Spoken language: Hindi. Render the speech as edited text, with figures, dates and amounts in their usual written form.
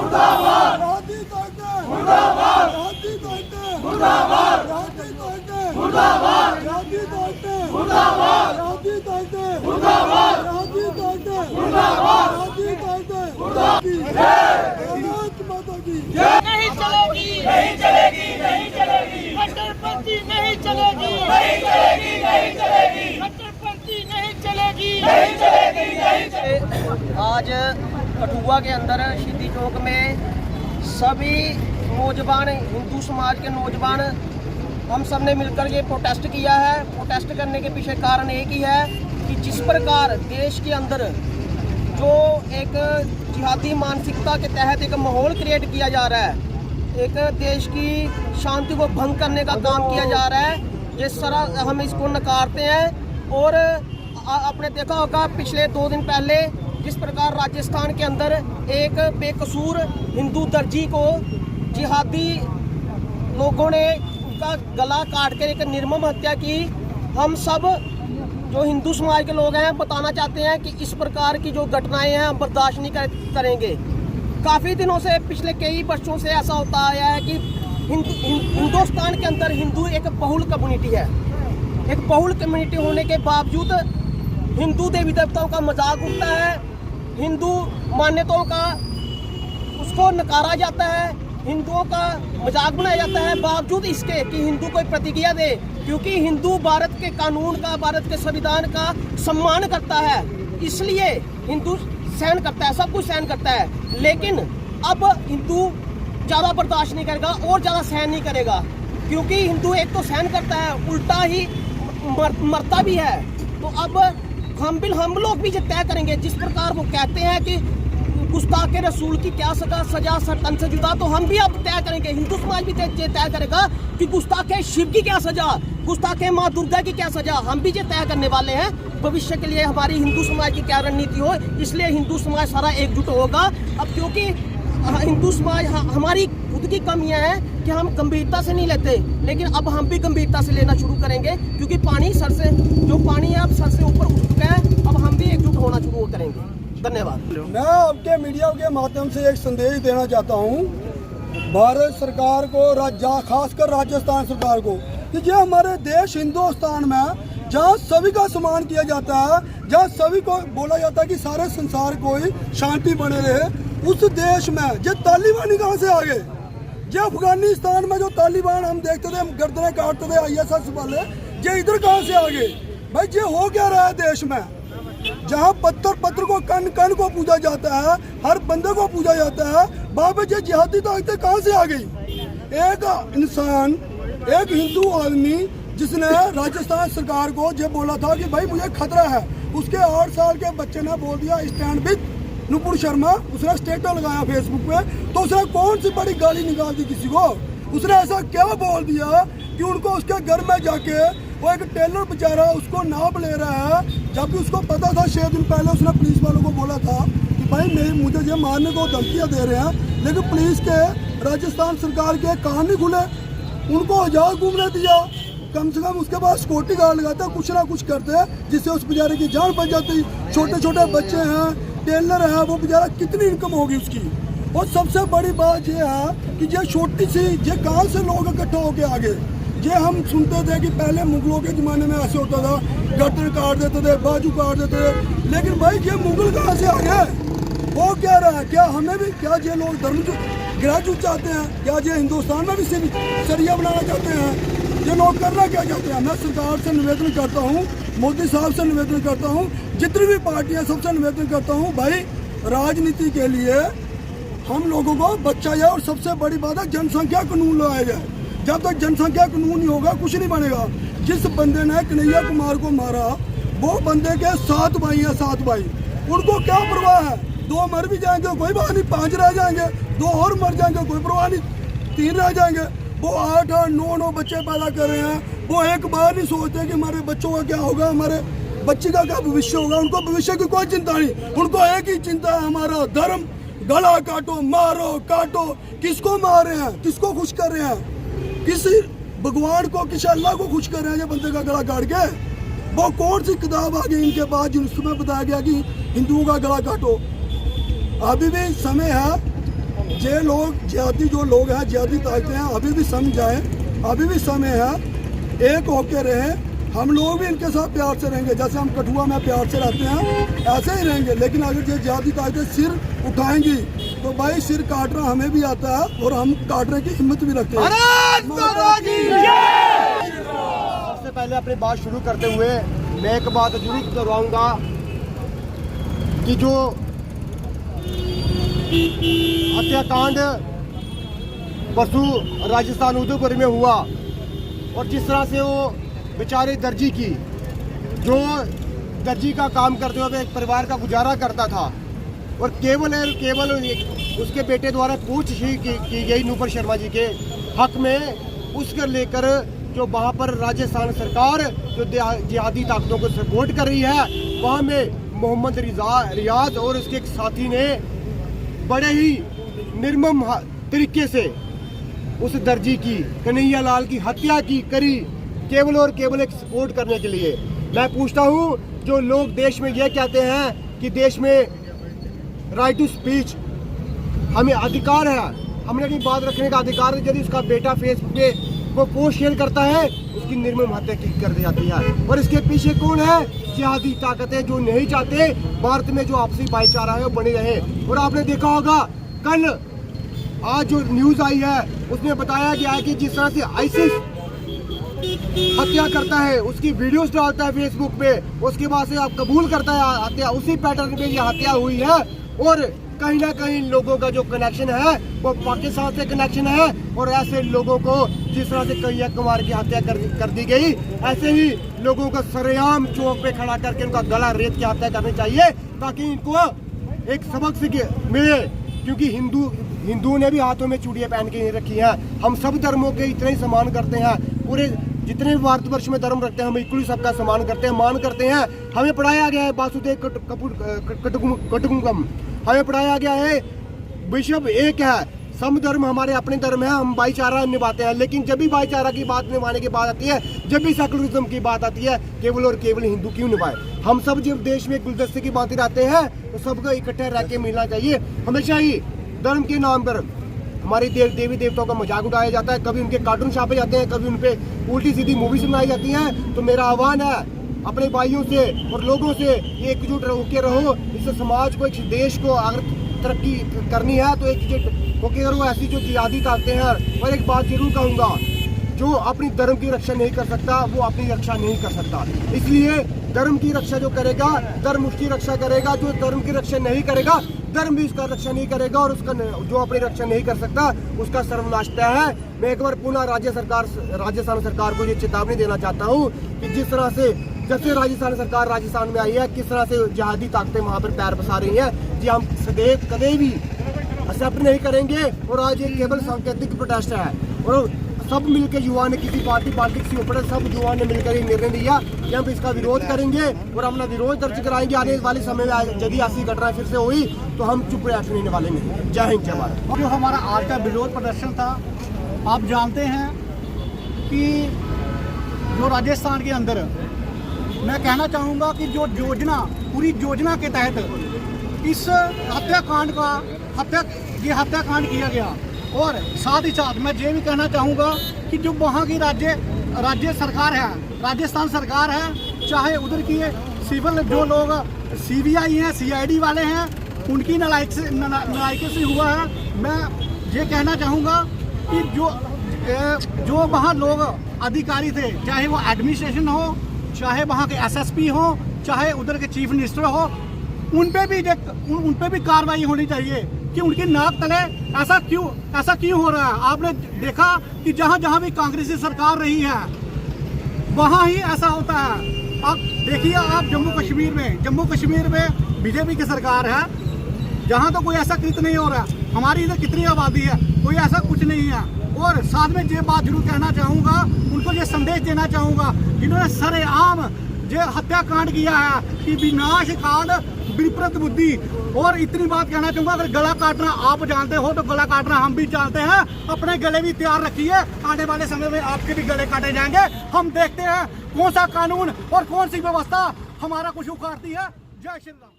मुर्दाबाद, राजी ताकत मुर्दाबाद, राजी ताकत मुर्दाबाद, राजी ताकत मुर्दाबाद, राजी ताकत मुर्दाबाद, राजी ताकत मुर्दाबाद, राजी ताकत मुर्दाबाद, राजी ताकत मुर्दाबाद। भारत माता की नहीं चलेगी, नहीं चलेगी, नहीं चलेगी, कट्टरपंथी नहीं चलेगी, नहीं चलेगी, नहीं चलेगी, कट्टरपंथी नहीं चलेगी, नहीं चलेगी, नहीं चलेगी। आज कठुआ के अंदर शहीदी चौक में सभी नौजवान, हिंदू समाज के नौजवान, हम सब ने मिलकर ये प्रोटेस्ट किया है। प्रोटेस्ट करने के पीछे कारण एक ही है कि जिस प्रकार देश के अंदर जो एक जिहादी मानसिकता के तहत एक माहौल क्रिएट किया जा रहा है, एक देश की शांति को भंग करने का काम किया जा रहा है, ये सारा हम इसको नकारते हैं। और आपने देखा होगा पिछले 2 दिन पहले जिस प्रकार राजस्थान के अंदर एक बेकसूर हिंदू दर्जी को जिहादी लोगों ने उनका गला काट कर एक निर्मम हत्या की। हम सब जो हिंदू समाज के लोग हैं बताना चाहते हैं कि इस प्रकार की जो घटनाएं हैं हम बर्दाश्त नहीं करेंगे। काफ़ी दिनों से, पिछले कई वर्षों से ऐसा होता आया है कि हिंदुस्तान के अंदर हिंदू एक बहुल कम्युनिटी है। एक बहुल कम्युनिटी होने के बावजूद हिंदू देवी देवताओं का मजाक उठता है, हिंदू मान्यताओं का उसको नकारा जाता है, हिंदुओं का मजाक बनाया जाता है, बावजूद इसके कि हिंदू कोई प्रतिक्रिया दे, क्योंकि हिंदू भारत के कानून का, भारत के संविधान का सम्मान करता है, इसलिए हिंदू सहन करता है, सब कुछ सहन करता है। लेकिन अब हिंदू ज़्यादा बर्दाश्त नहीं करेगा और ज़्यादा सहन नहीं करेगा, क्योंकि हिंदू एक तो सहन करता है, उल्टा ही मरता भी है। तो अब हम लोग भी तय करेंगे, जिस प्रकार वो कहते हैं कि गुस्ताखे रसूल की क्या सजा तन से जुदा, तो हम भी अब तय करेंगे, हिंदू समाज भी तय करेगा कि गुस्ताखे शिव की क्या सजा, गुस्ताखे माँ दुर्गा की क्या सजा, हम भी ये तय करने वाले हैं। भविष्य के लिए हमारी हिंदू समाज की क्या रणनीति हो, इसलिए हिंदू समाज सारा एकजुट होगा। अब क्योंकि हिंदू समाज हमारी खुद की कमियां हैं कि हम गंभीरता से नहीं लेते, लेकिन अब हम भी गंभीरता से लेना शुरू करेंगे, क्योंकि पानी सर से, जो पानी है अब सर से ऊपर उठ चुका है, अब हम भी एकजुट होना शुरू करेंगे। धन्यवाद। मैं आपके मीडिया के माध्यम से एक संदेश देना चाहता हूँ भारत सरकार को, खासकर राजस्थान सरकार को, कि जो हमारे देश हिंदुस्तान में जहाँ सभी का सम्मान किया जाता है, जहाँ सभी को बोला जाता है कि सारे संसार को ही शांति बने रहे, उस देश में जो तालिबानी कहाँ से आ गए? जो अफगानिस्तान में जो तालिबान हम देखते थे, गर्दनें काटते थे ISS वाले, ये इधर कहाँ से आ गए? भाई ये हो क्या रहा है देश में, जहाँ पत्थर को कण को पूजा जाता है, हर बंदे को पूजा जाता है, बाबा ये जिहादी ताकतें कहाँ से आ गई? एक इंसान, एक हिंदू आदमी जिसने राजस्थान सरकार को ये बोला था कि भाई मुझे खतरा है, उसके 8 साल के बच्चे ने बोल दिया स्टैंड विद नुपुर शर्मा, उसने स्टेटस लगाया फेसबुक पे, तो उसने कौन सी बड़ी गाली निकाल दी किसी को? उसने ऐसा क्या बोल दिया कि उनको उसके घर में जाके वो एक टेलर बेचारा उसको नाप ले रहा है, जबकि उसको पता था 6 दिन पहले उसने पुलिस वालों को बोला था कि भाई मुझे ये मारने को धमकियाँ दे रहे हैं, लेकिन पुलिस के, राजस्थान सरकार के कान नहीं खुले, उनको आजाद घूमने दिया। कम से कम उसके पास सिक्योरिटी गार्ड लगाता, कुछ ना कुछ करते, जिससे उस बेचारे की जान बच जाती। छोटे छोटे बच्चे हैं, टेलर है, वो बेचारा कितनी इनकम होगी उसकी। और सबसे बड़ी बात ये है कि ये छोटी सी, ये कहाँ से लोग इकट्ठा होके आ गए? ये हम सुनते थे कि पहले मुगलों के ज़माने में ऐसे होता था, गर्दन काट देते थे, बाजू काट देते थे, लेकिन भाई ये मुगल कहाँ से आ गए? वो क्या रहा है? क्या हमें भी, क्या ये लोग धर्म ग्रेजुएट चाहते हैं? क्या ये हिंदुस्तान में भी शरिया बनाना चाहते हैं? ये लोग करना क्या चाहते हैं? मैं सरकार से निवेदन करता हूँ, मोदी साहब से निवेदन करता हूँ, जितनी भी पार्टियाँ, सबसे निवेदन करता हूँ, भाई राजनीति के लिए हम लोगों को बचा जाए। और सबसे बड़ी बात है जनसंख्या कानून लाया जाए। जब तक जनसंख्या कानून नहीं होगा कुछ नहीं बनेगा। जिस बंदे ने कन्हैया कुमार को मारा, वो बंदे के 7 भाई हैं, 7 भाई, उनको क्या परवाह है? 2 मर भी जाएंगे कोई बात नहीं, 5 रह जाएंगे, 2 और मर जाएंगे कोई परवाह नहीं, 3 रह जाएंगे। वो 8-8, 9-9 बच्चे पैदा कर रहे हैं, वो एक बार नहीं सोचते कि हमारे बच्चों का क्या होगा, हमारे बच्ची का क्या भविष्य होगा। उनको भविष्य की कोई चिंता नहीं, उनको एक ही चिंता है, हमारा धर्म। गला काटो, मारो, काटो। किसको मार रहे हैं? किसको खुश कर रहे हैं? किसी भगवान को, किसी अल्लाह को खुश कर रहे हैं ये बंदे का गला काट के? वो कौन सी किताब आ गई इनके पास जिसमें बताया गया कि हिंदुओं का गला काटो? अभी भी समय है, ये लोग ज्यादा जो लोग हैं ज्यादा ताकते हैं, अभी भी समझ जाए, अभी भी समय है, एक होके रहे। हम लोग भी इनके साथ प्यार से रहेंगे, जैसे हम कठुआ में प्यार से रहते हैं ऐसे ही रहेंगे। लेकिन अगर ये ज्यादा ताकतें सिर उठाएंगी तो भाई सिर काटना हमें भी आता है और हम काटने की हिम्मत भी रखते हैं। सबसे पहले अपनी बात शुरू करते हुए मैं एक बात जरूर दोहराऊंगा कि जो हत्याकांड परसों राजस्थान उदयपुर में हुआ और जिस तरह से वो बेचारे दर्जी की जो दर्जी का काम करते हुए एक परिवार का गुजारा करता था और केवल उसके बेटे द्वारा पूछ ही की गई नूपुर शर्मा जी के हक में उसके लेकर जो वहाँ पर राजस्थान सरकार जो जिहादी ताकतों को सपोर्ट कर रही है, वहाँ में मोहम्मद रियाज और उसके एक साथी ने बड़े ही निर्मम तरीके से उस दर्जी की कन्हैया लाल की हत्या की करी, केवल और केवल एक सपोर्ट करने के लिए। मैं पूछता हूँ, जो लोग देश में ये कहते हैं कि देश में राइट टू स्पीच हमें अधिकार है, हमने अपनी बात रखने का अधिकार है, यदि उसका बेटा फेसबुक पे वो पोस्ट शेयर करता है उसकी निर्मम हत्या की कर दी जाती है। और इसके पीछे कौन है? जिहादी ताकतें जो नहीं चाहते भारत में जो आपसी भाईचारा है वो बने रहे। और आपने देखा होगा कल आज जो न्यूज आई है उसमें बताया गया है कि जिस तरह से आईसिस हत्या करता है, उसकी वीडियोस डालता है फेसबुक पे, उसके बाद से आप कबूल करता है हत्या, उसी पैटर्न पे ये हत्या हुई है। और कहीं ना कहीं लोगों का जो कनेक्शन है वो पाकिस्तान से कनेक्शन है। और ऐसे लोगों को जिस तरह से कन्हैया कुमार की हत्या कर दी गई, ऐसे ही लोगों को सरेआम चौक पे खड़ा करके उनका गला रेत की हत्या करनी चाहिए ताकि इनको एक सबक मिले। क्योंकि हिंदू ने भी हाथों में चूड़ियां पहन के नहीं रखी हैं। हम सब धर्मों के इतने ही सम्मान करते हैं, पूरे जितने भी भारतवर्ष में धर्म रखते हैं हम इक्वली सबका सम्मान करते हैं, मान करते हैं। हमें पढ़ाया गया है वासुदेव कुटुंबकम, हमें पढ़ाया गया है विश्व एक है, सब धर्म हमारे अपने धर्म है, हम भाईचारा निभाते हैं। लेकिन जब भी भाईचारा की बात निभाने की बात आती है, जब भी सेकुलरिज्म की बात आती है, केवल और केवल हिंदू क्यों निभाए? हम सब जब देश में गुलदस्ते की बातें रहते हैं तो सबको इकट्ठे रह के मिलना चाहिए। हमेशा ही धर्म के नाम पर हमारी देवी देवताओं का मजाक उड़ाया जाता है, कभी उनके कार्टून छापे जाते हैं, कभी उन पे उल्टी सीधी मूवी बनाई जाती हैं। तो मेरा आह्वान है अपने भाइयों से और लोगों से एकजुट होकर रहो। इस समाज को, एक देश को अगर तरक्की करनी है तो एकजुट होकर करो। ऐसी जो जिहादी ताकतें हैं, और एक बात जरूर कहूँगा, जो अपनी धर्म की रक्षा नहीं कर सकता वो अपनी रक्षा नहीं कर सकता। इसलिए धर्म की रक्षा जो करेगा धर्म उसकी रक्षा करेगा, जो धर्म की रक्षा नहीं करेगा धर्म भी उसका रक्षा नहीं करेगा। और उसका जो अपनी रक्षा नहीं कर सकता उसका सर्वनाश तय है। मैं एक बार पुनः राजस्थान सरकार को ये चेतावनी देना चाहता हूँ कि जिस तरह से जब से राजस्थान सरकार राजस्थान में आई है, किस तरह से जिहादी ताकतें वहाँ पर पैर पसार रही हैं, जी हम सदैव कभी भी एक्सेप्ट नहीं करेंगे। और आज ये केवल सांकेतिक प्रोटेस्ट है और सब मिलकर युवा ने, किसी पार्टी के ऊपर सब युवा ने मिलकर ये निर्णय लिया कि हम इसका विरोध करेंगे और अपना विरोध दर्ज कराएंगे। आने वाले समय में यदि ऐसी घटना फिर से हुई तो हम चुप रहने वाले नहीं। जय हिंद, जय भारत। जो हमारा आज का विरोध प्रदर्शन था, आप जानते हैं कि जो राजस्थान के अंदर मैं कहना चाहूँगा कि जो योजना, पूरी योजना के तहत इस हत्याकांड किया गया। और साथ ही साथ मैं ये भी कहना चाहूँगा कि जो वहाँ की राज्य सरकार है, राजस्थान सरकार है, चाहे उधर की सिविल जो लोग CBI हैं, CID वाले हैं, उनकी नालायकी से हुआ है। मैं ये कहना चाहूँगा कि जो वहाँ लोग अधिकारी थे, चाहे वो एडमिनिस्ट्रेशन हो, चाहे वहाँ के SSP हो, चाहे उधर के चीफ मिनिस्टर हो, उन पे भी कार्रवाई होनी चाहिए कि उनकी नाक तले ऐसा क्यों हो रहा है। आपने देखा कि जहाँ भी कांग्रेसी सरकार रही है वहाँ ही ऐसा होता है। अब देखिए आप जम्मू कश्मीर में BJP की सरकार है, जहाँ तो कोई ऐसा कृत्य नहीं हो रहा। हमारी इधर कितनी आबादी है, कोई ऐसा कुछ नहीं है। और साथ में ये बात जरूर कहना चाहूँगा, उनको ये संदेश देना चाहूँगा जिन्होंने सरेआम ये हत्याकांड किया है कि विनाश कांड विपरीत बुद्धि। और इतनी बात कहना चाहूँगा, अगर गला काटना आप जानते हो तो गला काटना हम भी जानते हैं। अपने गले भी तैयार रखिए, आने वाले समय में आपके भी गले काटे जाएंगे। हम देखते हैं कौन सा कानून और कौन सी व्यवस्था हमारा कुछ उखाड़ती है। जय श्री राम।